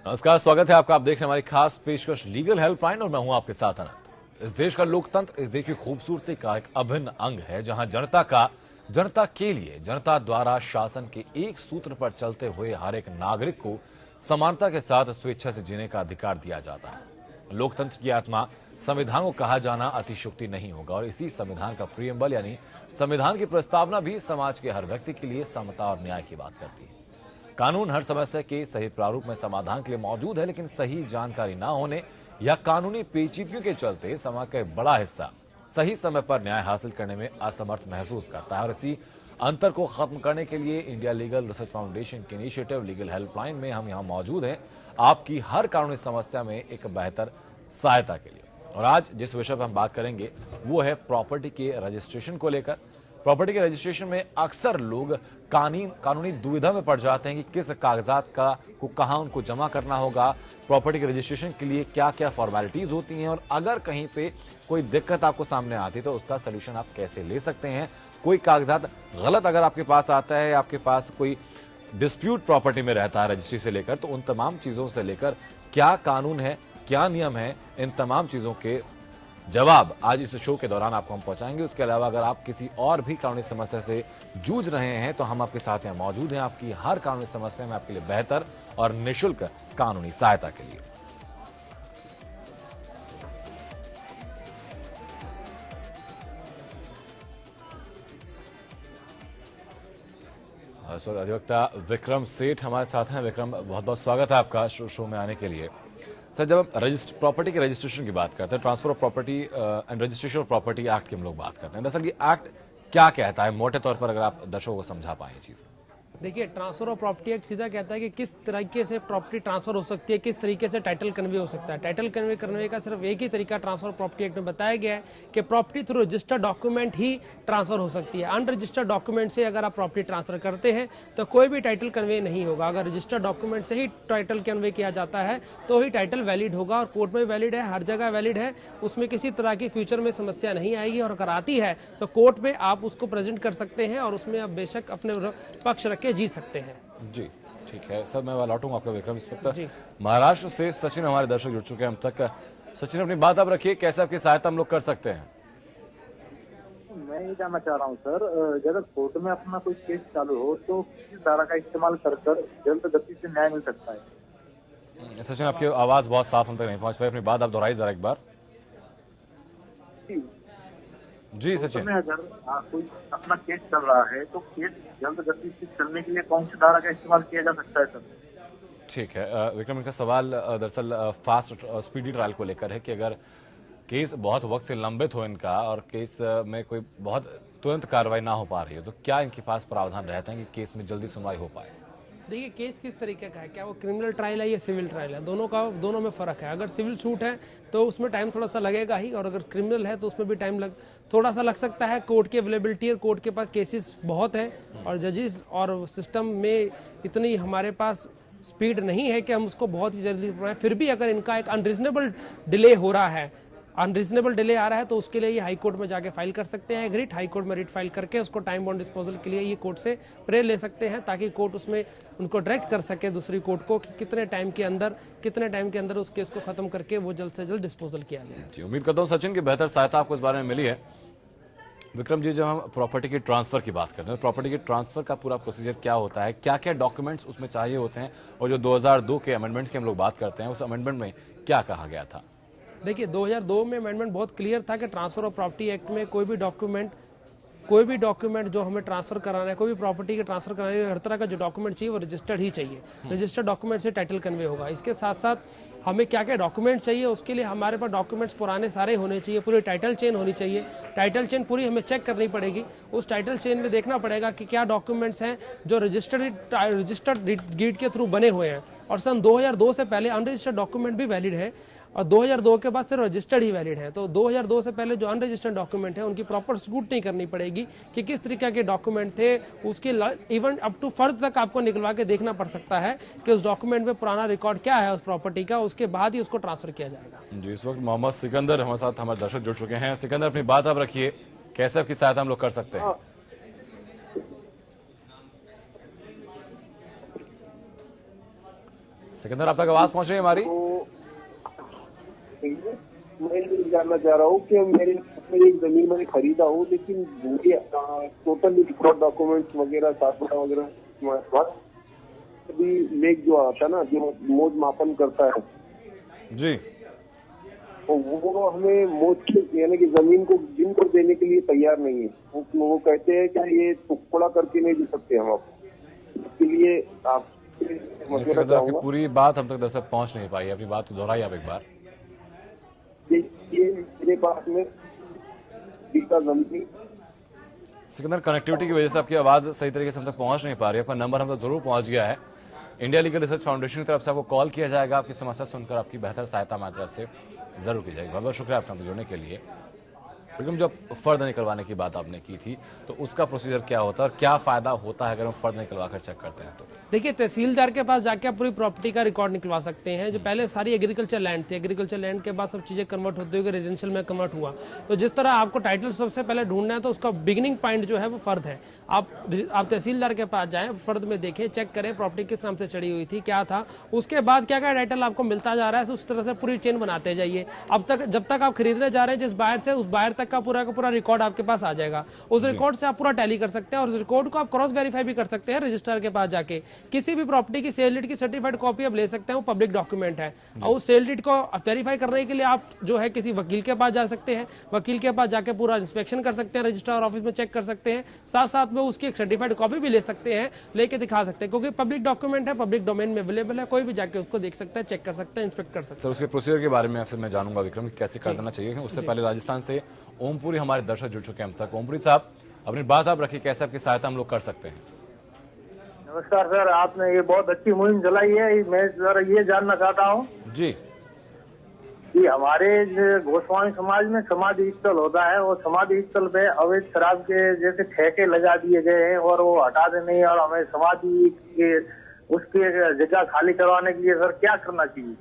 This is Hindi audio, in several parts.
नमस्कार, स्वागत है आपका। आप देख रहे हैं हमारी खास पेशकश लीगल हेल्पलाइन और मैं हूं आपके साथ अनंत। इस देश का लोकतंत्र इस देश की खूबसूरती का एक अभिन्न अंग है, जहां जनता के लिए जनता द्वारा शासन के एक सूत्र पर चलते हुए हर एक नागरिक को समानता के साथ स्वेच्छा से जीने का अधिकार दिया जाता है। लोकतंत्र की आत्मा संविधान को कहा जाना अतिशयोक्ति नहीं होगा और इसी संविधान का प्रियम्बल यानी संविधान की प्रस्तावना भी समाज के हर व्यक्ति के लिए समता और न्याय की बात करती है। कानून हर समस्या के सही प्रारूप में समाधान के लिए मौजूद है, लेकिन सही जानकारी ना होने या कानूनी पेचीदगियों के चलते समाज का एक बड़ा हिस्सा सही समय पर न्याय हासिल करने में असमर्थ महसूस करता है। और इसी अंतर को खत्म करने के लिए इंडिया लीगल रिसर्च फाउंडेशन के इनिशिएटिव लीगल हेल्पलाइन में हम यहाँ मौजूद हैं, आपकी हर कानूनी समस्या में एक बेहतर सहायता के लिए। और आज जिस विषय पर हम बात करेंगे वो है प्रॉपर्टी के रजिस्ट्रेशन को लेकर। प्रॉपर्टी के रजिस्ट्रेशन में अक्सर लोग कानूनी दुविधा में पड़ जाते हैं कि किस कागजात को कहां उनको जमा करना होगा, प्रॉपर्टी के रजिस्ट्रेशन के लिए क्या क्या फॉर्मेलिटीज होती हैं और अगर कहीं पे कोई दिक्कत आपको सामने आती है तो उसका सोल्यूशन आप कैसे ले सकते हैं। कोई कागजात गलत अगर आपके पास आता है, आपके पास कोई डिस्प्यूट प्रॉपर्टी में रहता है रजिस्ट्री से लेकर, तो उन तमाम चीजों से लेकर क्या कानून है, क्या नियम है, इन तमाम चीजों के जवाब आज इस शो के दौरान आपको हम पहुंचाएंगे। उसके अलावा अगर आप किसी और भी कानूनी समस्या से जूझ रहे हैं तो हम आपके साथ यहाँ मौजूद हैं, आपकी हर कानूनी समस्या में आपके लिए बेहतर और निःशुल्क कानूनी सहायता के लिए। इस वक्त अधिवक्ता विक्रम सेठ हमारे साथ हैं। विक्रम, बहुत बहुत स्वागत है आपका शो में आने के लिए। सर, जब हम प्रॉपर्टी के रजिस्ट्रेशन की बात करते हैं, transfer of property and registration of property act की हम लोग बात करते हैं, दरअसल ये एक्ट क्या कहता है मोटे तौर पर, अगर आप दर्शकों को समझा पाए ये चीज़। देखिए, ट्रांसफर ऑफ प्रॉपर्टी एक्ट सीधा कहता है कि किस तरीके से प्रॉपर्टी ट्रांसफर हो सकती है, किस तरीके से टाइटल कन्वे हो सकता है। टाइटल कन्वे करने का सिर्फ एक ही तरीका ट्रांसफर ऑफ प्रॉपर्टी एक्ट में बताया गया है कि प्रॉपर्टी थ्रू रजिस्टर्ड डॉक्यूमेंट ही ट्रांसफर हो सकती है। अनरजिस्टर्ड डॉक्यूमेंट से अगर आप प्रॉपर्टी ट्रांसफर करते हैं तो कोई भी टाइटल कन्वे नहीं होगा। अगर रजिस्टर्ड डॉक्यूमेंट से ही टाइटल कन्वे किया जाता है तो ही टाइटल वैलिड होगा और कोर्ट में वैलिड है, हर जगह वैलिड है, उसमें किसी तरह की फ्यूचर में समस्या नहीं आएगी। और अगर आती है तो कोर्ट में आप उसको प्रेजेंट कर सकते हैं और उसमें आप बेशक अपने पक्ष रख के जी सकते हैं। जी ठीक है सर, मैं लौटूंगा आपका विक्रम इंस्पेक्टर। महाराष्ट्र से सचिन हमारे दर्शक जुड़ चुके हैं हम तक। सचिन, अपनी बात आप रखिए, कैसे आपकी सहायता हम लोग कर सकते हैं। मैं ये जानना चाह रहा हूँ सर, जब कोर्ट में अपना कोई केस चालू हो तो किस धारा का इस्तेमाल कर जल्द गति से न्याय मिल सकता है। सचिन, आपकी आवाज बहुत साफ हम तक नहीं पहुंच पाई, अपनी बात आप दोहराइए जरा एक बार। जी सचिन, अगर कोई अपना केस चल रहा है तो केस जल्द गति से चलने के लिए कौन सी धारा का इस्तेमाल किया जा सकता है सर। ठीक है विक्रम, इनका सवाल दरअसल फास्ट स्पीडी ट्रायल को लेकर है कि अगर केस बहुत वक्त से लंबित हो इनका और केस में कोई बहुत तुरंत कार्रवाई ना हो पा रही हो तो क्या इनके पास प्रावधान रहता है कि केस में जल्दी सुनवाई हो पाए। देखिए, केस किस तरीके का है, क्या वो क्रिमिनल ट्रायल है या सिविल ट्रायल है, दोनों में फ़र्क है। अगर सिविल सूट है तो उसमें टाइम थोड़ा सा लगेगा ही, और अगर क्रिमिनल है तो उसमें भी टाइम थोड़ा सा लग सकता है। कोर्ट की अवेलेबिलिटी और कोर्ट के पास केसेस बहुत हैं और जजेस और सिस्टम में इतनी हमारे पास स्पीड नहीं है कि हम उसको बहुत ही जल्दी पढ़ाएं। फिर भी अगर इनका एक अनरीजनेबल डिले हो रहा है, अनरीजनेबल डिले आ रहा है, तो उसके लिए ये हाई कोर्ट में जाके फाइल कर सकते हैं। रिट हाई कोर्ट में रिट फाइल करके उसको टाइम बाउंड डिस्पोजल के लिए ये कोर्ट से प्रेयर ले सकते हैं, ताकि कोर्ट उसमें उनको डायरेक्ट कर सके दूसरी कोर्ट को कि कितने टाइम के अंदर उस केस को खत्म करके वो जल्द से जल्द डिस्पोजल किया जाए। जी, उम्मीद करता हूँ सचिन की बेहतर सहायता आपको इस बारे में मिली है। विक्रम जी, जब हम प्रॉपर्टी की ट्रांसफर की बात करते हैं, प्रॉपर्टी के ट्रांसफर का पूरा प्रोसीजर क्या होता है, क्या क्या डॉक्यूमेंट्स उसमें चाहिए होते हैं, और जो 2002 के अमेंडमेंट्स की हम लोग बात करते हैं उस अमेंडमेंट में क्या कहा गया था। देखिए, 2002 में अमेंडमेंट बहुत क्लियर था कि ट्रांसफर ऑफ प्रॉपर्टी एक्ट में कोई भी डॉक्यूमेंट जो हमें ट्रांसफर कराना है, कोई भी प्रॉपर्टी के ट्रांसफर कराना है, हर तरह का जो डॉक्यूमेंट चाहिए वो रजिस्टर्ड ही चाहिए। रजिस्टर्ड डॉक्यूमेंट से टाइटल कन्वे होगा। इसके साथ साथ हमें क्या क्या डॉक्यूमेंट चाहिए, उसके लिए हमारे पास डॉक्यूमेंट्स पुराने सारे होने चाहिए, पूरी टाइटल चेन होनी चाहिए। टाइटल चेन पूरी हमें चेक करनी पड़ेगी। उस टाइटल चेन में देखना पड़ेगा कि क्या डॉक्यूमेंट्स हैं जो रजिस्टर्ड डीड के थ्रू बने हुए हैं। और सन 2002 से पहले अनरजिस्टर्ड डॉक्यूमेंट भी वैलिड है और 2002 के बाद सिर्फ रजिस्टर्ड ही वैलिड है। तो 2002 से पहले जो अनरजिस्टर्ड डॉक्यूमेंट है उनकी प्रॉपर स्क्रूटनी करनी पड़ेगी कि किस तरीके के डॉक्यूमेंट थे। उसके इवन अप टू फर्द तक आपको निकलवा के देखना पड़ सकता है कि उस डॉक्यूमेंट में पुराना रिकॉर्ड क्या है उस प्रॉपर्टी का, उसके बाद ही उसको ट्रांसफर किया जाएगा। जी, इस वक्त मोहम्मद सिकंदर हमारे साथ हमारे दर्शक जुड़ चुके हैं। सिकंदर, अपनी बात आप रखिए, कैसे आपकी सहायता हम लोग कर सकते हैं। सिकंदर, आप तक आवाज पहुंच रही है हमारी? तो मैं ये जानना चाह रहा हूँ कि मेरी एक जमीन मैंने खरीदा हूँ, लेकिन टोटल डॉक्यूमेंट्स वगैरह सातपुड़ा वगैरह अभी लेख जो आता है ना, जो मोज मापन करता है जी, तो वो हमें मोज की यानी कि जमीन को जिन को देने के लिए तैयार नहीं है। वो कहते हैं कि ये टुकड़ा करके नहीं दे सकते हम आपको, इसके लिए आप सिकंदर, आपकी पूरी बात हम तक दरअसल पहुंच नहीं पाई। अपनी बात को दोहराइए आप एक बार। ये मेरे पास में जमीन सिकंदर, कनेक्टिविटी की वजह से आपकी आवाज सही तरीके से हम तक पहुंच नहीं पा रही है। आपका नंबर हम तक जरूर पहुंच गया है। इंडिया लीगल रिसर्च फाउंडेशन की तरफ से आपको कॉल किया जाएगा। आपकी समस्या सुनकर आपकी बेहतर सहायता हमारी तरफ से जरूर की जाएगी। बहुत बहुत शुक्रिया आपका जुड़ने के लिए। लेकिन जब फर्द निकलवाने की बात आपने की थी, तो उसका प्रोसीजर क्या होता है और क्या फायदा होता है अगर हम फर्द निकलवा कर चेक करते हैं? तो देखिए, तहसीलदार के पास जाके आप पूरी प्रॉपर्टी का रिकॉर्ड निकलवा सकते हैं। जो पहले सारी एग्रीकल्चर लैंड थी, एग्रीकल्चर लैंड के बाद सब चीजें कन्वर्ट होते हुए रेजिडेंशियल में कन्वर्ट हुआ। तो जिस तरह आपको टाइटल सबसे पहले ढूंढना है, तो उसका बिगिनिंग पॉइंट जो है वो फर्द है। आप तहसीलदार के पास जाएं, फर्द में देखें, चेक करें प्रॉपर्टी किस नाम से चढ़ी हुई थी, क्या था, उसके बाद क्या क्या टाइटल आपको मिलता जा रहा है, उस तरह से पूरी चेन बनाते जाइए। अब तक जब तक आप खरीदने जा रहे हैं जिस बायर से, उस बायर तक का पूरा रिकॉर्ड आपके पास आ जाएगा। उस रिकॉर्ड से आप पूरा टैली कर सकते हैं और उस रिकॉर्ड को आप क्रॉस वेरीफाई भी कर सकते हैं रजिस्ट्रार के पास जाके। किसी भी प्रॉपर्टी की सेल डीड की सर्टिफाइड कॉपी आप ले सकते हैं, वो पब्लिक डॉक्यूमेंट है। और उस सेल डीड को वेरीफाई करने के लिए आप जो है किसी वकील के पास जा सकते हैं। वकील के पास जाके पूरा इंस्पेक्शन कर सकते हैं, रजिस्ट्रार ऑफिस में चेक कर सकते हैं, साथ साथ में उसकी एक सर्टिफाइड कॉपी भी ले सकते हैं, लेके दिखा सकते हैं, क्योंकि पब्लिक डॉक्यूमेंट है, पब्लिक डोमेन में अवेलेबल है, कोई भी जाके उसको देख सकता है, चेक कर सकता है, इंस्पेक्ट कर सकता है। सर, उसके प्रोसीजर के बारे में आपसे मैं जानूंगा विक्रम, कैसे कर देना चाहिए। उससे पहले राजस्थान से ओमपुरी हमारे दर्शक जुड़ चुके हैं हम तक। ओमपुरी साहब, अपनी बात आप रखिए, कैसे आपकी सहायता हम लोग कर सकते हैं? नमस्कार सर, आपने ये बहुत अच्छी मुहिम चलाई है। मैं सर ये जानना चाहता हूँ जी कि हमारे गोस्वामी समाज में समाधि स्थल होता है, और समाधि स्थल पे अवैध शराब के जैसे ठेके लगा दिए गए हैं और वो हटा दे नहीं, और हमें समाधि के उसकी जगह खाली करवाने के लिए सर क्या करना चाहिए?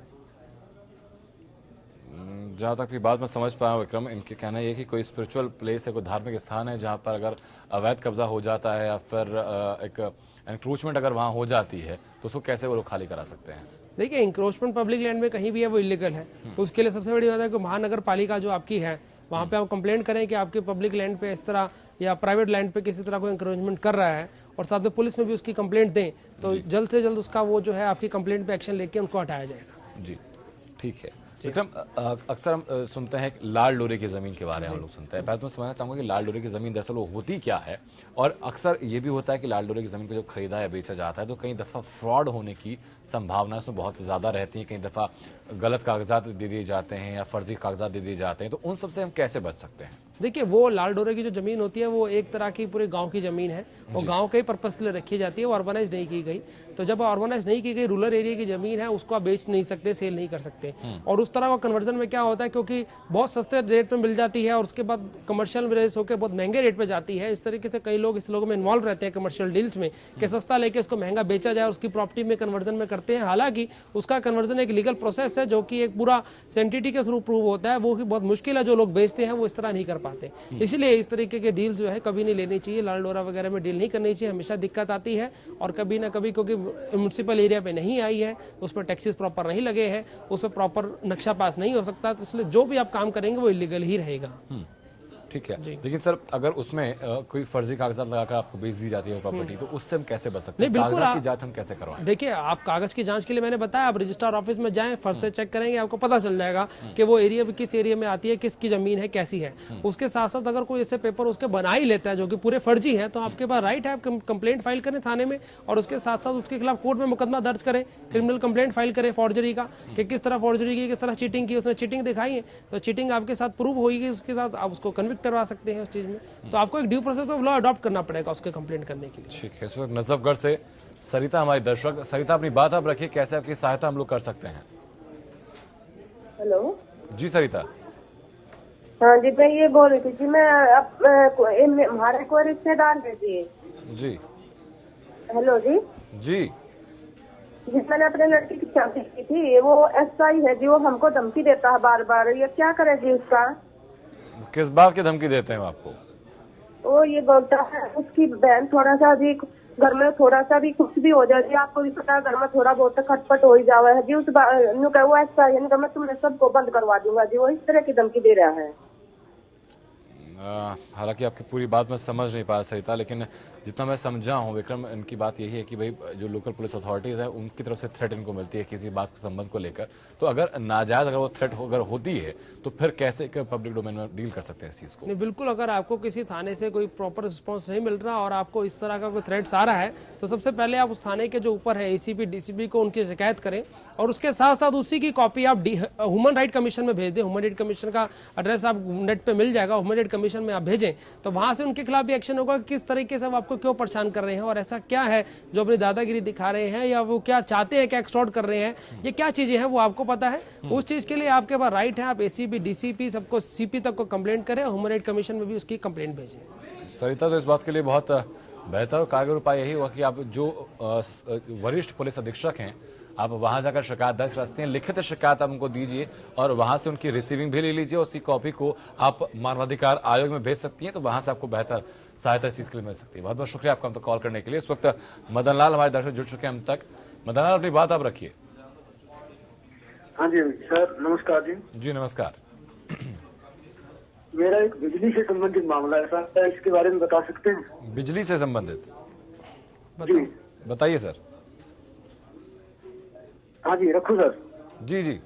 जहाँ तक की बात मैं समझ पाया विक्रम, इनके कहना ये है कि कोई स्पिरिचुअल प्लेस है, कोई धार्मिक स्थान है जहाँ पर अगर अवैध कब्जा हो जाता है या फिर एक एनक्रोचमेंट अगर वहाँ हो जाती है, तो उसको कैसे वो लोग खाली करा सकते हैं? देखिए, इंक्रोचमेंट पब्लिक लैंड में कहीं भी है वो इलीगल है। उसके लिए सबसे बड़ी बात है कि महानगर पालिका जो आपकी है, वहाँ पे आप कंप्लेंट करें कि आपके पब्लिक लैंड पे इस तरह या प्राइवेट लैंड पे किसी तरह कोई इंक्रोचमेंट कर रहा है, और साथ में पुलिस में भी उसकी कंप्लेंट दें, तो जल्द से जल्द उसका वो जो है आपकी कंप्लेंट पे एक्शन लेके उनको हटाया जाएगा। जी ठीक है विक्रम, अक्सर हम सुनते हैं लाल डोरे की जमीन के बारे में हम लोग सुनते हैं। पहले तो मैं समझना चाहूंगा कि लाल डोरे की जमीन दरअसल वो होती क्या है, और अक्सर ये भी होता है कि लाल डोरे की जमीन को जब खरीदा या बेचा जाता है तो कई दफा फ्रॉड होने की संभावना उसमें बहुत ज्यादा रहती है। कई दफा गलत कागजात दे दिए जाते हैं या फर्जी कागजात दे दिए जाते हैं, तो उन सबसे हम कैसे बच सकते हैं? देखिए, वो लाल डोरे की जो जमीन होती है वो एक तरह की पूरे गांव की जमीन है, वो गांव के पर्पस के लिए रखी जाती है, वो ऑर्गेनाइज नहीं की गई। तो जब ऑर्गेनाइज नहीं की गई रूरल एरिया की जमीन है, उसको आप बेच नहीं सकते, सेल नहीं कर सकते। और उस तरह का कन्वर्जन में क्या होता है, क्योंकि बहुत सस्ते रेट पे मिल जाती है और उसके बाद कमर्शियल रेस होकर बहुत महंगे रेट पे जाती है। इस तरीके से कई लोग इस लोगों में इन्वॉल्व रहते हैं कमर्शियल डील्स में, कि सस्ता लेके इसको महंगा बेचा जाए, उसकी प्रॉपर्टी में कन्वर्जन में करते हैं। हालांकि उसका कन्वर्जन एक लीगल प्रोसेस है, जो कि एक पूरा सेंटिटी के थ्रू प्रूव होता है, वो बहुत मुश्किल है। जो लोग बेचते हैं वो इस तरह नहीं कर पाते, इसलिए इस तरीके के डील जो है कभी नहीं लेनी चाहिए। लाल डोरा वगैरह में डील नहीं करनी चाहिए, हमेशा दिक्कत आती है। और कभी ना कभी, क्योंकि म्यूनसिपल एरिया पे नहीं आई है, उस पर टैक्सेस प्रॉपर नहीं लगे हैं, उस पर प्रॉपर नक्शा पास नहीं हो सकता, तो इसलिए जो भी आप काम करेंगे वो इलीगल ही रहेगा। ठीक है, लेकिन सर अगर उसमें कोई फर्जी कागजात लगाकर आपको बेच दी जाती है प्रॉपर्टी, तो उससे हम कैसे बच सकते हैं? कागजात की जांच हम कैसे करवाएं? देखिए, आप कागज की जांच के लिए मैंने बताया, आप रजिस्ट्रार ऑफिस में जाएं, फर्स्ट से चेक करेंगे, आपको पता चल जाएगा कि वो एरिया किस एरिया में आती है, किसकी जमीन है, कैसी है। उसके साथ साथ अगर कोई ऐसे पेपर उसके बना ही लेता है जो कि पूरे फर्जी है, तो आपके पास राइट है, आप कंप्लेंट फाइल करें थाने में, और उसके साथ साथ उसके खिलाफ कोर्ट में मुकदमा दर्ज करें, क्रिमिनल कंप्लेंट फाइल करें फॉर्जरी का, कि किस तरह फॉर्जरी की, किस तरह चीटिंग की, उसने चीटिंग दिखाई है, तो चीटिंग आपके साथ प्रूव होगी, उसके साथ आप उसको कन्विक्ट करवा सकते हैं उस चीज में। तो आपको एक due process of law adopt करना पड़ेगा उसके कंप्लेंट करने के लिए। ठीक है, इस वक्त नजफगढ़ से सरिता हमारी दर्शक। सरिता, अपनी बात आप रखिए, कैसे आपकी सहायता हम लोग कर सकते हैं? हेलो जी सरिता। हाँ जी, मैं ये बोल रही थी कि मैं हमारे को रिश्तेदार भेजिए। जी हेलो जी जी। जिस मैंने अपने लड़की की शादी की थी, वो SI है जी, वो हमको धमकी देता है बार बार। ये क्या करेगी उसका? किस बात की धमकी देते हैं आपको? वो ये बोलता है उसकी बहन थोड़ा सा भी घर में थोड़ा सा भी कुछ भी हो जाए जी, आपको भी पता है घर में थोड़ा बहुत खटपट हो ही जावा है जी। उस वो ऐसा है मैं तुमने सबको बंद करवा दूंगा जी, वो इस तरह की धमकी दे रहा है। हालांकि आपकी पूरी बात मैं समझ नहीं पाया सरिता, लेकिन जितना मैं समझा हूँ विक्रम, इनकी बात यही है कि भाई जो लोकल पुलिस अथॉरिटीज़ है उनकी तरफ से थ्रेट इनको मिलती है किसी बात को संबंध को लेकर। तो अगर नाजायज अगर वो थ्रेट अगर होती है तो फिर कैसे पब्लिक डोमेन में डील कर सकते हैं इस चीज़ को? नहीं, बिल्कुल अगर आपको किसी थाने से कोई प्रॉपर रिस्पांस नहीं मिल रहा और आपको इस तरह का कोई थ्रेट्स आ रहा है तो सबसे पहले आप उस थाने के जो ऊपर है एसीपी डीसीपी को उनकी शिकायत करें और उसके साथ साथ उसी की कॉपी आप ह्यूमन राइट कमीशन में भेज दें। ह्यूमन राइट कमीशन का एड्रेस आप नेट पे मिल जाएगा, ह्यूमन राइट कमीशन में आप भेजें तो वहां से उनके खिलाफ भी एक्शन होगा। किस तरीके से वो आपको क्यों परेशान कर रहे हैं और ऐसा क्या है जो अपनी दादागिरी दिखा रहे हैं या वो क्या चाहते हैं, क्या एक्सटॉर्ट कर रहे हैं, ये क्या चीजें हैं वो आपको पता है। उस चीज के लिए आपके पास राइट है, आप एसीपी डीसीपी सबको सीपी तक को कंप्लेंट करें, ह्यूमन राइट कमीशन में भी उसकी कंप्लेंट भेजें। सरिता, तो इस बात के लिए बहुत बेहतर और कारगर उपाय यही हुआ कि आप जो वरिष्ठ पुलिस अधीक्षक हैं आप वहां जाकर शिकायत दर्ज कर सकते हैं, लिखित शिकायत आप उनको दीजिए और वहां से उनकी रिसीविंग भी ले लीजिए। उसी कॉपी को आप मानवाधिकार आयोग में भेज सकती हैं, तो वहां से आपको बेहतर सहायता इस चीज के लिए मिल सकती है। बहुत बहुत शुक्रिया आपका हम तक कॉल करने के लिए। इस वक्त मदन लाल हमारे दर्शक जुड़ चुके हैं हम तक। मदन लाल, अपनी बात आप रखिए। हाँ जी सर, नमस्कार जी। जी नमस्कार। मेरा एक बिजली से संबंधित मामला है सर, इसके बारे में बता सकते हैं? बिजली से संबंधित? जी बताइए सर। हाँ जी, रखो सर। जी जी।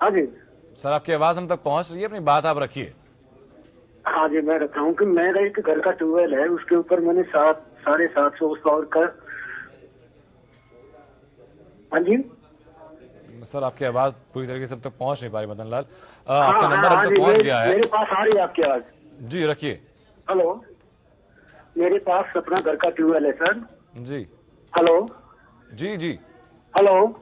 हाँ जी सर, आपकी आवाज हम तक पहुंच रही है, अपनी बात आप रखिए। हाँ जी, मैं रखा हूँ कि मेरा एक घर का ट्यूबवेल है, उसके ऊपर मैंने 750 पावर का। हाँ जी सर, आपकी आवाज पूरी तरीके से अब तक पहुंच नहीं पा रही मदन लाल। आपका नंबर अब तक पहुंच गया है। मेरे पास आ रही है आपकी आवाज। जी रखिए। हेलो, मेरे पास अपना घर का ट्यूबवेल है सर। जी। हेलो। जी जी। हेलो।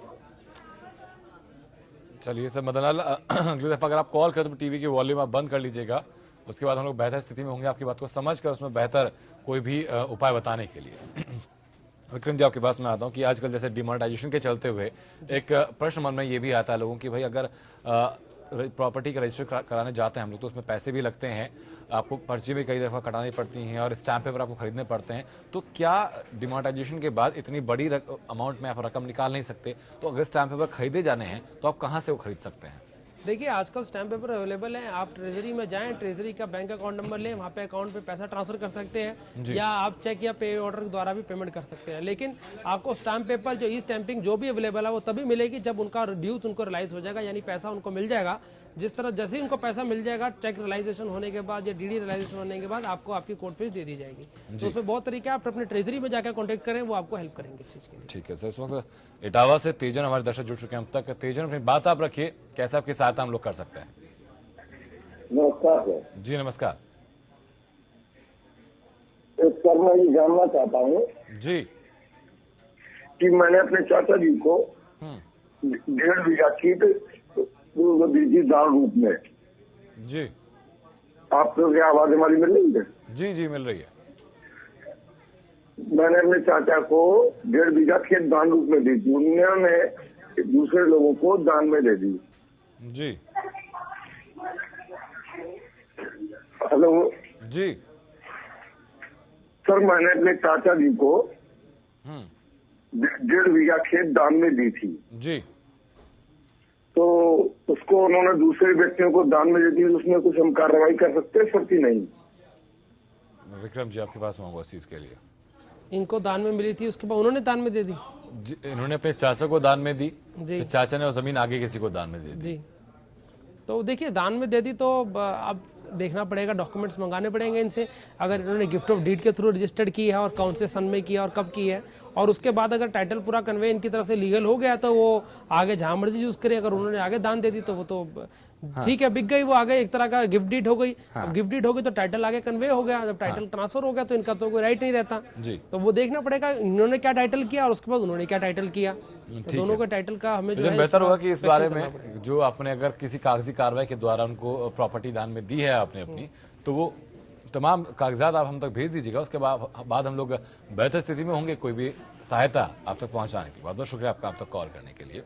चलिए सर मदन लाल, अगली दफा अगर आप कॉल करें तो टीवी की वॉल्यूम आप बंद कर लीजिएगा, उसके बाद हम लोग बेहतर स्थिति में होंगे आपकी बात को समझकर उसमें बेहतर कोई भी उपाय बताने के लिए। विक्रम जी, आपके पास मैं आता हूँ कि आजकल जैसे डिमोनेटाइजेशन के चलते हुए एक प्रश्न मन में ये भी आता है लोगों की, भाई अगर प्रॉपर्टी का रजिस्टर कराने जाते हैं हम लोग तो उसमें पैसे भी लगते हैं, आपको पर्ची भी कई दफ़ा कटानी पड़ती हैं और स्टैम्प पेपर आपको खरीदने पड़ते हैं। तो क्या डिमोनेटाइजेशन के बाद इतनी बड़ी अमाउंट में आप रकम निकाल नहीं सकते? तो अगर स्टैम्प पेपर खरीदे जाने हैं तो आप कहाँ से वो खरीद सकते हैं? देखिए, आजकल स्टैम्प पेपर अवेलेबल है, आप ट्रेजरी में जाएं, ट्रेजरी का बैंक अकाउंट नंबर लें, वहाँ पे अकाउंट पे पैसा ट्रांसफर कर सकते हैं या आप चेक या पे ऑर्डर द्वारा भी पेमेंट कर सकते हैं। लेकिन आपको स्टैम्प पेपर जो ई स्टैंपिंग जो भी अवेलेबल है वो तभी मिलेगी जब उनका ड्यूज उनको रिलाइज हो जाएगा, यानी पैसा उनको मिल जाएगा। जिस तरह जैसे ही उनको पैसा मिल जाएगा, चेक रिलाइजेशन होने के बाद या डीडी रिलाइजेशन होने के बाद आपको आपकी कोर्ट फीस दे दी जाएगी। तो उसमें बहुत तरीके, आप अपने ट्रेजरी में जाकर कॉन्टेक्ट करें, वो आपको हेल्प करेंगे इस चीज़ के लिए। ठीक है सर। इस वक्त इटावा से तेजन हमारे दर्शक जुड़ चुके हैं हम तक। तेजन, अपनी बात आप रखिए, कैसे आपकी सहायता हम लोग कर सकते हैं? नमस्कार सर। जी नमस्कार। सर, मैं ये जानना चाहता हूँ जी कि मैंने अपने चाचा जी को 1.5 बीघा खेत दी थी दान रूप में। जी। आपको क्या आवाज हमारी मिल रही है? जी जी मिल रही है। मैंने अपने चाचा को 1.5 बीघा खेत दान रूप में दी थी, उन्होंने दूसरे लोगों को दान में दे दी। जी। हेलो जी। सर, मैंने अपने चाचा जी को 1.5 बीघा खेत दान में दी थी, जी। तो उसको उन्होंने दूसरे व्यक्तियों को दान में दे दी, उसमें कुछ हम कार्रवाई कर सकते हैं सर कि नहीं? विक्रम जी, आपके पास मैं हूँ इस चीज के लिए। इनको दान में मिली थी, उसके बाद उन्होंने दान में दे दी। इन्होंने अपने चाचा को दान में दी जी। तो चाचा ने वो जमीन आगे किसी को दान में दे दी। जी, तो देखिए दान में दे दी तो अब देखना पड़ेगा, डॉक्यूमेंट्स मंगाने पड़ेंगे इनसे। अगर इन्होंने गिफ्ट ऑफ डीड के थ्रू रजिस्टर्ड की है और कौन से सन में किया और कब की है, और उसके बाद अगर टाइटल पूरा कन्वे इनकी तरफ से लीगल हो गया तो वो आगे जहां मर्जी यूज करे। अगर उन्होंने आगे दान दे दी तो वो तो ठीक है, बिक गई, वो आगे एक तरह का गिफ्ट डीड हो गई। अब गिफ्ट डीड हो गई तो टाइटल आगे कन्वे हो गया, जब टाइटल ट्रांसफर हो गया तो इनका तो कोई राइट नहीं रहता। तो वो देखना पड़ेगा इन्होंने क्या टाइटल किया और उसके बाद उन्होंने क्या टाइटल किया, तो दोनों के टाइटल का हमें जो है बेहतर होगा कि इस बारे में जो आपने अगर किसी कागजी कार्रवाई के द्वारा उनको प्रॉपर्टी दान में दी है आपने अपनी, तो वो तमाम कागजात आप हम तक भेज दीजिएगा। उसके बाद हम लोग बेहतर स्थिति में होंगे कोई भी सहायता आप तक पहुंचाने की। बहुत बहुत शुक्रिया आपका आप तक कॉल करने के लिए।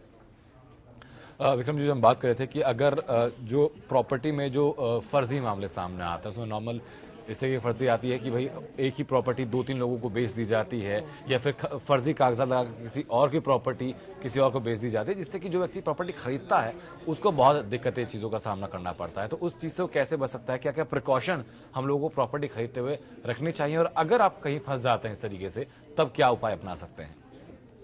विक्रम जी, हम बात कर रहे थे कि अगर जो प्रॉपर्टी में जो फर्जी मामले सामने आता है उसमें नॉर्मल इससे ये फर्जी आती है कि भाई एक ही प्रॉपर्टी 2-3 लोगों को बेच दी जाती है, या फिर फर्जी कागजात लगा किसी और की प्रॉपर्टी किसी और को बेच दी जाती है, जिससे कि जो व्यक्ति प्रॉपर्टी खरीदता है उसको बहुत दिक्कतें चीज़ों का सामना करना पड़ता है। तो उस चीज़ से वो कैसे बच सकता है, क्या क्या प्रिकॉशन हम लोगों को प्रॉपर्टी खरीदते हुए रखनी चाहिए, और अगर आप कहीं फंस जाते हैं इस तरीके से तब क्या उपाय अपना सकते हैं?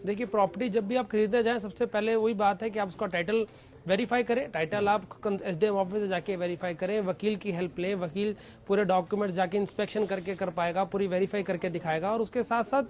देखिए, प्रॉपर्टी जब भी आप खरीदने जाएं, सबसे पहले वही बात है कि आप उसका टाइटल वेरीफाई करें। टाइटल आप एसडीएम ऑफिस से जाके वेरीफाई करें, वकील की हेल्प लें, वकील पूरे डॉक्यूमेंट जाके इंस्पेक्शन करके कर पाएगा, पूरी वेरीफाई करके दिखाएगा। और उसके साथ साथ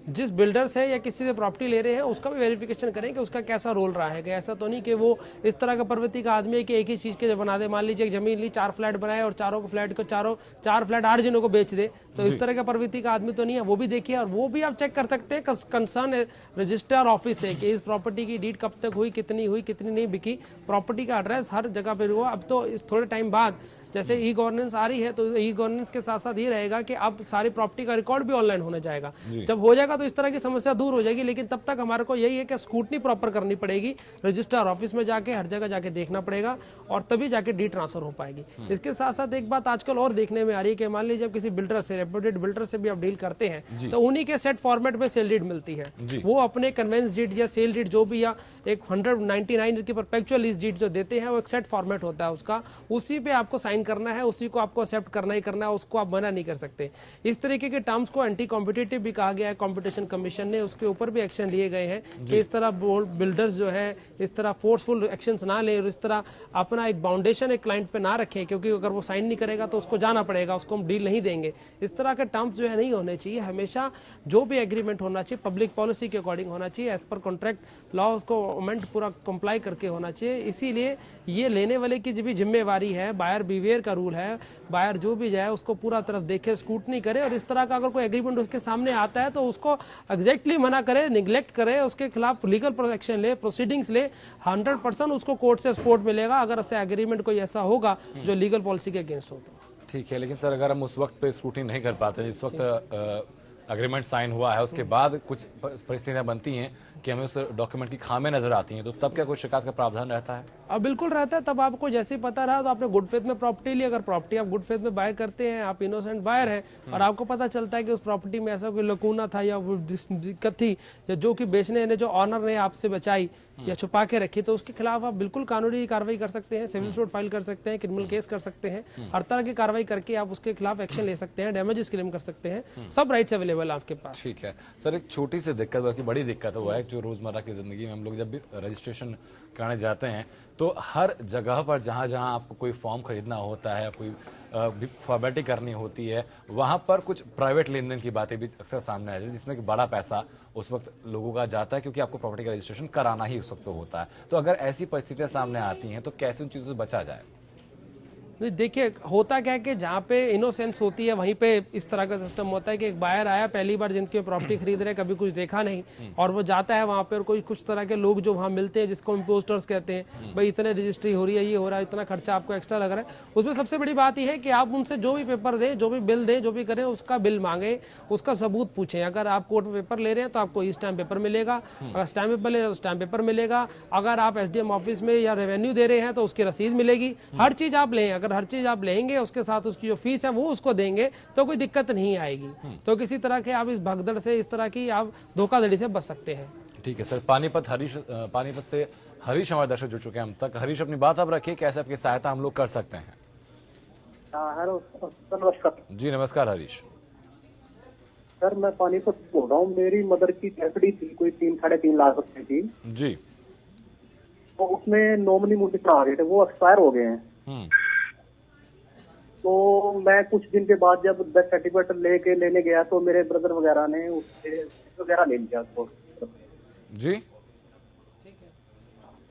जिस बिल्डर से या किसी से प्रॉपर्टी ले रहे हैं उसका भी वेरिफिकेशन करें कि उसका कैसा रोल रहा है। कि ऐसा तो नहीं कि वो इस तरह का प्रवृत्ति का आदमी है कि एक ही चीज़ के बना दे। मान लीजिए एक जमीन ली, 4 फ्लैट बनाए और चारों को फ्लैट को चार फ्लैट 8 जनों को बेच दे, तो इस तरह का प्रवृत्ति का आदमी तो नहीं है। वो भी देखिए, और वो भी आप चेक कर सकते हैं कंसर्न रजिस्ट्रार ऑफिस से कि इस प्रॉपर्टी की डीड कब तक हुई, कितनी नहीं बिकी, प्रॉपर्टी का एड्रेस हर जगह पे हुआ। अब तो इस थोड़े टाइम बाद जैसे ई गवर्नेंस आ रही है, तो ई गवर्नेंस के साथ साथ ये रहेगा कि अब सारी प्रॉपर्टी का रिकॉर्ड भी ऑनलाइन होने जाएगा। जब हो जाएगा तो इस तरह की समस्या दूर हो जाएगी। लेकिन तब तक हमारे को यही है कि स्क्रूटनी प्रॉपर करनी पड़ेगी, रजिस्ट्रार ऑफिस में जाके हर जगह जाके देखना पड़ेगा, और तभी जाके डी ट्रांसफर हो पाएगी। इसके साथ साथ एक बात आजकल और देखने में आ रही है कि मान लीजिए जब किसी बिल्डर से, रेप्यूटेड बिल्डर से भी आप डील करते हैं, तो उन्हीं के सेट फॉर्मेट में सेल डीड मिलती है। वो अपने कन्वेंस डीड या सेल डीड जो भी, या एक 199 की परपेचुअल लीज डीड जो देते हैं, वो एक सेट फॉर्मेट होता है उसका, उसी पे आपको साइन करना है, उसी को आपको एक्सेप्ट करना ही करना है, उसको आप मना नहीं कर सकते। इस तरीके के टर्म्स को एंटी कॉम्पिटिटिव भी कहा गया है कंपटीशन कमीशन ने, उसके ऊपर भी एक्शन लिए गए हैं कि इस तरह बिल्डर्स जो है इस तरह फोर्सफुल एक्शंस ना लें, और इस तरह अपना एक बाउंडेशन एक क्लाइंट पे ना रखें, क्योंकि अगर वो साइन नहीं करेगा तो उसको जाना पड़ेगा, उसको हम डील नहीं देंगे। इस तरह के टर्म्स जो है नहीं होने चाहिए। हमेशा जो भी एग्रीमेंट होना चाहिए पब्लिक पॉलिसी के अकॉर्डिंग होना चाहिए, एज पर कॉन्ट्रैक्ट लॉ उसको अमेंड पूरा कंप्लाई करके होना चाहिए। इसीलिए ये लेने वाले की भी जिम्मेवारी है, बायर बिहेवियर का रूल है, बायर जो भी जाए उसको पूरा तरफ देखे, स्क्रूटनी करे, और इस तरह का अगर कोई एग्रीमेंट उसके सामने आता है तो उसको एग्जैक्टली मना करे, निगलेक्ट करे, उसके खिलाफ लीगल प्रोटेक्शन ले, प्रोसीडिंग्स ले। 100% उसको कोर्ट से सपोर्ट मिलेगा अगर ऐसे एग्रीमेंट कोई ऐसा होगा जो लीगल पॉलिसी के अगेंस्ट होता है। ठीक है, लेकिन सर अगर हम उस वक्त पे स्क्रूटनी नहीं कर पाते, जिस वक्त एग्रीमेंट साइन हुआ है उसके बाद कुछ परिस्थितियां बनती हैं कि हमें उस डॉक्यूमेंट की खामियां नजर आती हैं, तो तब क्या कोई शिकायत का प्रावधान रहता है? अब बिल्कुल रहता है। तब आपको जैसे ही पता रहा तो आपने गुड फेथ में प्रॉपर्टी ली, अगर प्रॉपर्टी आप गुड फेथ में बाय करते हैं, आप इनोसेंट बायर हैं, और आपको पता चलता है कि उस प्रॉपर्टी में ऐसा कोई लकूना था या दिक्कत थी, या जो कि बेचने ने जो ऑनर ने आपसे बचाई या छुपा के रखी, तो उसके खिलाफ आप बिल्कुल कानूनी कार्रवाई कर सकते हैं, सिविल सूट फाइल कर सकते हैं, क्रिमिनल केस कर सकते हैं, हर तरह की कार्रवाई करके आप उसके खिलाफ एक्शन ले सकते हैं, डैमेजेस क्लेम कर सकते हैं, सब राइट्स अवेलेबल आपके पास। ठीक है सर, एक छोटी सी दिक्कत, बल्कि बड़ी दिक्कत वो है जो रोजमर्रा की जिंदगी में हम लोग जब भी रजिस्ट्रेशन कराने जाते हैं तो हर जगह पर जहाँ जहाँ आपको कोई फॉर्म खरीदना होता है, कोई फॉर्मेलिटी करनी होती है, वहाँ पर कुछ प्राइवेट लेन देन की बातें भी अक्सर सामने आ जाती है, जिसमें कि बड़ा पैसा उस वक्त लोगों का जाता है, क्योंकि आपको प्रॉपर्टी का रजिस्ट्रेशन कराना ही उस वक्त होता है। तो अगर ऐसी परिस्थितियां सामने आती हैं तो कैसे उन चीज़ों से बचा जाए? देखिए, होता क्या है कि जहाँ पे इनोसेंस होती है वहीं पे इस तरह का सिस्टम होता है कि एक बायर आया, पहली बार जिनकी प्रॉपर्टी खरीद रहे, कभी कुछ देखा नहीं, और वो जाता है वहाँ पे, और कोई कुछ तरह के लोग जो वहाँ मिलते हैं जिसको इम्पोस्टर्स कहते हैं, भाई इतने रजिस्ट्री हो रही है, ये हो रहा है, इतना खर्चा आपको एक्स्ट्रा लग रहा है। उसमें सबसे बड़ी बात यह है कि आप उनसे जो भी पेपर दें, जो भी बिल दें, जो भी करें, उसका बिल मांगे, उसका सबूत पूछें। अगर आप कोर्ट में पेपर ले रहे हैं तो आपको ई स्टैम्प पेपर मिलेगा, अगर स्टैम्प पेपर ले रहे हैं तो स्टैम्प पेपर मिलेगा, अगर आप एसडीएम ऑफिस में या रेवेन्यू दे रहे हैं तो उसकी रसीद मिलेगी। हर चीज आप लें, अगर हर चीज आप लेंगे, उसके साथ उसकी जो फीस है वो उसको देंगे, तो कोई दिक्कत नहीं आएगी। तो किसी तरह के आप इस भगदड़ से, इस तरह की आप धोखाधड़ी से बच सकते हैं। ठीक है सर, पानीपत से हरीश हमारे दर्शक जुड़ चुके हैं हम तक। हरीश, अपनी बात आप रखिए, कैसे आपकी सहायता हम लोग कर सकते हैं? हेलो नमस्कार जी नमस्कार हरीश। सर, मैं पानीपत से बोल रहा हूँ। मेरी मदर की एफडी थी, कोई 3-3.5 लाख रुपए की जी, तो उसमें नॉमिनी मुझे आ रहे थे, वो एक्सपायर हो गए हैं। तो मैं कुछ दिन के बाद जब डेथ सर्टिफिकेट लेने गया तो मेरे ब्रदर वगैरह ने उससे वगैरह ले लिया जी,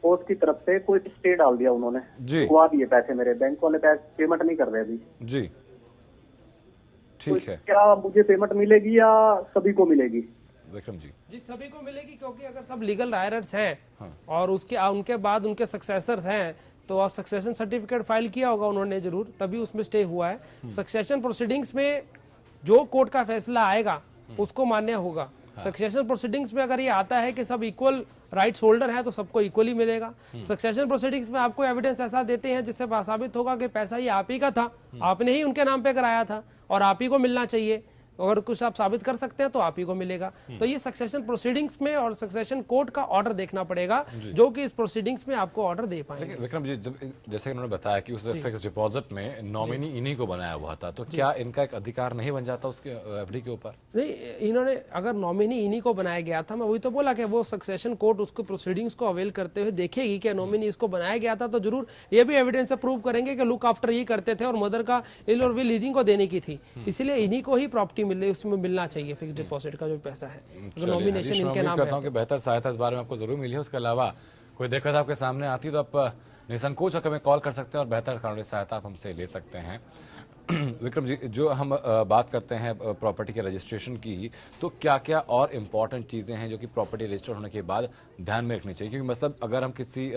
कोर्ट की तरफ से कोई स्टे डाल दिया उन्होंने जी, रुकवा दिए पैसे, मेरे बैंक वाले पैसे पेमेंट नहीं कर रहे अभी जी। ठीक है, क्या मुझे पेमेंट मिलेगी या सभी को मिलेगी? विक्रम जी जी, सभी को मिलेगी, क्योंकि अगर सब लीगल रायरर्स हैं और उनके बाद उनके सक्सेसर्स हैं, तो सक्सेशन सर्टिफिकेट फाइल किया होगा उन्होंने जरूर, तभी उसमें स्टे हुआ है। सक्सेशन प्रोसीडिंग्स में जो कोर्ट का फैसला आएगा उसको मान्य होगा। सक्सेशन प्रोसीडिंग्स में अगर ये आता है कि सब इक्वल राइट्स होल्डर है तो सबको इक्वली मिलेगा। सक्सेशन प्रोसीडिंग्स में आपको एविडेंस ऐसा देते हैं जिससे साबित होगा कि पैसा ये आप ही का था, आपने ही उनके नाम पे कराया था और आप ही को मिलना चाहिए, और कुछ आप साबित कर सकते हैं तो आप ही को मिलेगा। तो ये सक्सेशन प्रोसीडिंग्स में और सक्सेशन कोर्ट का ऑर्डर देखना पड़ेगा जो कि इस प्रोसीडिंग्स में आपको ऑर्डर दे पाएंगे। विक्रम जी, जैसे उन्होंने बताया कि उस फिक्स डिपॉजिट में नॉमिनी इन्हीं को बनाया हुआ था, तो क्या इनका एक अधिकार नहीं बन जाता उसके एफडी के ऊपर? नहीं, इन्होंने अगर नॉमिनी इन्हीं को बनाया गया था, मैं वही तो बोला कि वो सक्सेशन कोर्ट उसको प्रोसीडिंग्स को अवेल करते हुए देखेगी कि नॉमिनी इसको बनाया गया था, तो जरूर ये भी एविडेंस से प्रूव करेंगे कि लुक आफ्टर ये करते थे और मदर का इल और विल लीजिंग को देने की थी, इसलिए इन्हीं को ही प्रॉपर्टी मिल रही, उसमें मिलना चाहिए फिक्स डिपॉजिट का जो पैसा है, अगर नॉमिनेशन इनके नाम करता हूं कि बेहतर सहायता इस बारे में आपको जरूर मिली है। उसके अलावा कोई दिक्कत आपके सामने आती है तो आप निसंकोच होकर हमें कॉल कर सकते हैं और बेहतर कानूनी सहायता आप हमसे ले सकते हैं। विक्रम जी, जो हम बात करते हैं प्रॉपर्टी के रजिस्ट्रेशन की, तो क्या क्या और इम्पोर्टेंट चीज़ें हैं जो कि प्रॉपर्टी रजिस्टर होने के बाद ध्यान में रखनी चाहिए? क्योंकि मतलब अगर हम किसी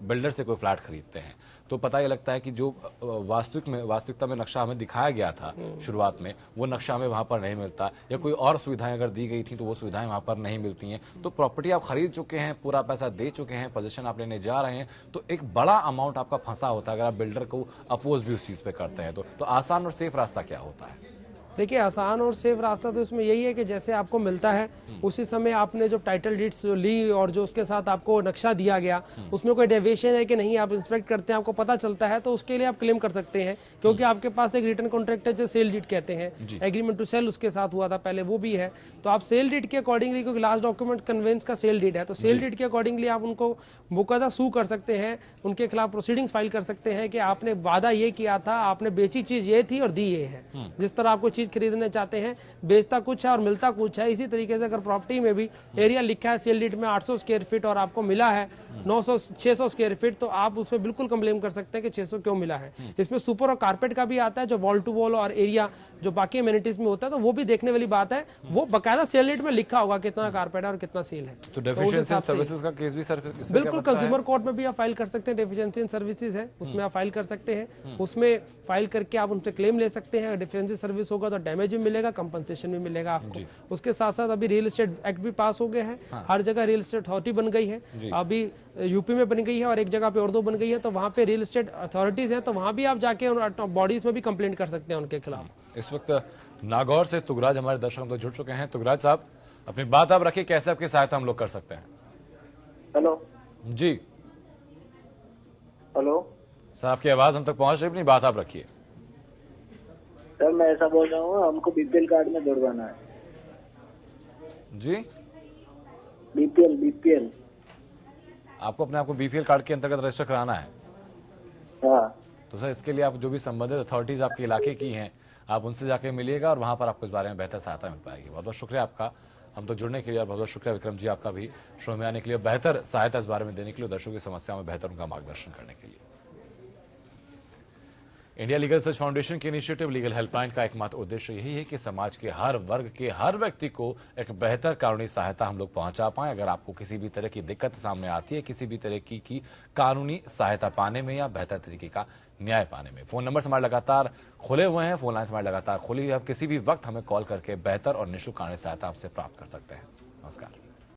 बिल्डर से कोई फ्लैट खरीदते हैं तो पता ये लगता है कि जो वास्तविकता में नक्शा हमें दिखाया गया था शुरुआत में, वो नक्शा हमें वहां पर नहीं मिलता, या कोई और सुविधाएं अगर दी गई थी तो वो सुविधाएं वहां पर नहीं मिलती हैं। तो प्रॉपर्टी आप खरीद चुके हैं, पूरा पैसा दे चुके हैं, पोजीशन आप लेने जा रहे हैं, तो एक बड़ा अमाउंट आपका फंसा होता है अगर आप बिल्डर को अपोज भी उस चीज पे करते हैं तो आसान और सेफ रास्ता क्या होता है? देखिए, आसान और सेफ रास्ता तो इसमें यही है कि जैसे आपको मिलता है उसी समय आपने जो टाइटल डीड्स ली और जो उसके साथ आपको नक्शा दिया गया उसमें कोई डेविएशन है कि नहीं, आप इंस्पेक्ट करते हैं, आपको पता चलता है, तो उसके लिए आप क्लेम कर सकते हैं, क्योंकि आपके पास एक रिटर्न कॉन्ट्रैक्ट है जो सेल डीड कहते हैं, एग्रीमेंट टू सेल उसके साथ हुआ था पहले, वो भी है। तो आप सेल डीड के अकॉर्डिंगली, क्योंकि लास्ट डॉक्यूमेंट कन्वेंस का सेल डीड है, तो सेल डीड के अकॉर्डिंगली आप उनको मुकदमा सू कर सकते हैं, उनके खिलाफ प्रोसीडिंग्स फाइल कर सकते हैं कि आपने वादा ये किया था, आपने बेची चीज ये थी और दी ये है। जिस तरह आपको चीज खरीदने चाहते हैं, बेचता कुछ है और मिलता कुछ है, इसी तरीके से अगर प्रॉपर्टी में भी एरिया लिखा है सेल डीड में 800 स्क्वायर फीट और आपको मिला है 600 स्क्वायर फीट, तो आप उसमें बिल्कुल कंप्लेन कर सकते हैं कि 600 क्यों मिला है। इसमें सुपर और कारपेट का भी आता है, जो वॉल टू वॉल और एरिया जो बाकी एमिनिटीज में होता है, तो वो भी देखने वाली बात है, वो बकायदा सेल डीड में लिखा होगा कितना कारपेट है और कितना सेल है। तो डेफिशिएंसी इन सर्विसेज का केस भी सर बिल्कुल कंज्यूमर कोर्ट में भी आप फाइल कर सकते हैं, डेफिशिएंसी इन सर्विसेज है उसमें आप फाइल कर सकते हैं, उसमें फाइल करके आप उनसे क्लेम ले सकते हैं। डेफिशिएंसी सर्विस होगा तो डैमेज भी मिलेगा, कंपनसेशन भी मिलेगा आपको। उसके साथ साथ अभी रियल एस्टेट एक्ट भी पास हो गया है, हर जगह रियल एस्टेट अथॉरिटी बन गई है, अभी यूपी में बन गई है और एक जगह पे और 2 बन गई है, तो वहाँ पे रियल एस्टेट अथॉरिटीज हैं, तो वहाँ भी आप जाके बॉडीज में भी कंप्लेंट कर सकते हैं उनके खिलाफ। इस वक्त नागौर से तुगराज हमारे दर्शकों तो जुड़ चुके हैं। तुगराज साहब, अपनी बात आप रखिए, कैसे आपकी सहायता हम लोग कर सकते हैं? हेलो जी हेलो सर, आपकी आवाज हम तक पहुंच रही है, अपनी बात आप रखिए। सर, मैं ऐसा बोल रहा हूँ, हमको बीपीएल कार्ड में जुड़वाना है। जी, बीपीएल आपको अपने आप को बीपीएल कार्ड के अंतर्गत रजिस्टर कराना है? हाँ। तो सर, इसके लिए आप जो भी संबंधित अथॉरिटीज आपके इलाके की हैं, आप उनसे जाके मिलिएगा और वहां पर आपको इस बारे में बेहतर सहायता मिल पाएगी। बहुत बहुत शुक्रिया आपका हम तो जुड़ने के लिए, और बहुत बहुत शुक्रिया विक्रम जी आपका भी शो में आने के लिए, बेहतर सहायता इस बारे में देने के लिए, दर्शकों की समस्या में बेहतर उनका मार्गदर्शन करने के लिए। इंडिया लीगल सर्च फाउंडेशन के इनिशिएटिव लीगल हेल्पलाइन का एकमात्र उद्देश्य यही है कि समाज के हर वर्ग के हर व्यक्ति को एक बेहतर कानूनी सहायता हम लोग पहुंचा पाएं। अगर आपको किसी भी तरह की दिक्कत सामने आती है, किसी भी तरह की कानूनी सहायता पाने में या बेहतर तरीके का न्याय पाने में, फोन नंबर हमारे लगातार खुले हुए हैं, फोन लाइन हमारे लगातार खुली हुई है। आप किसी भी वक्त हमें कॉल करके बेहतर और निःशुल्क कानूनी सहायता आपसे प्राप्त कर सकते हैं। नमस्कार।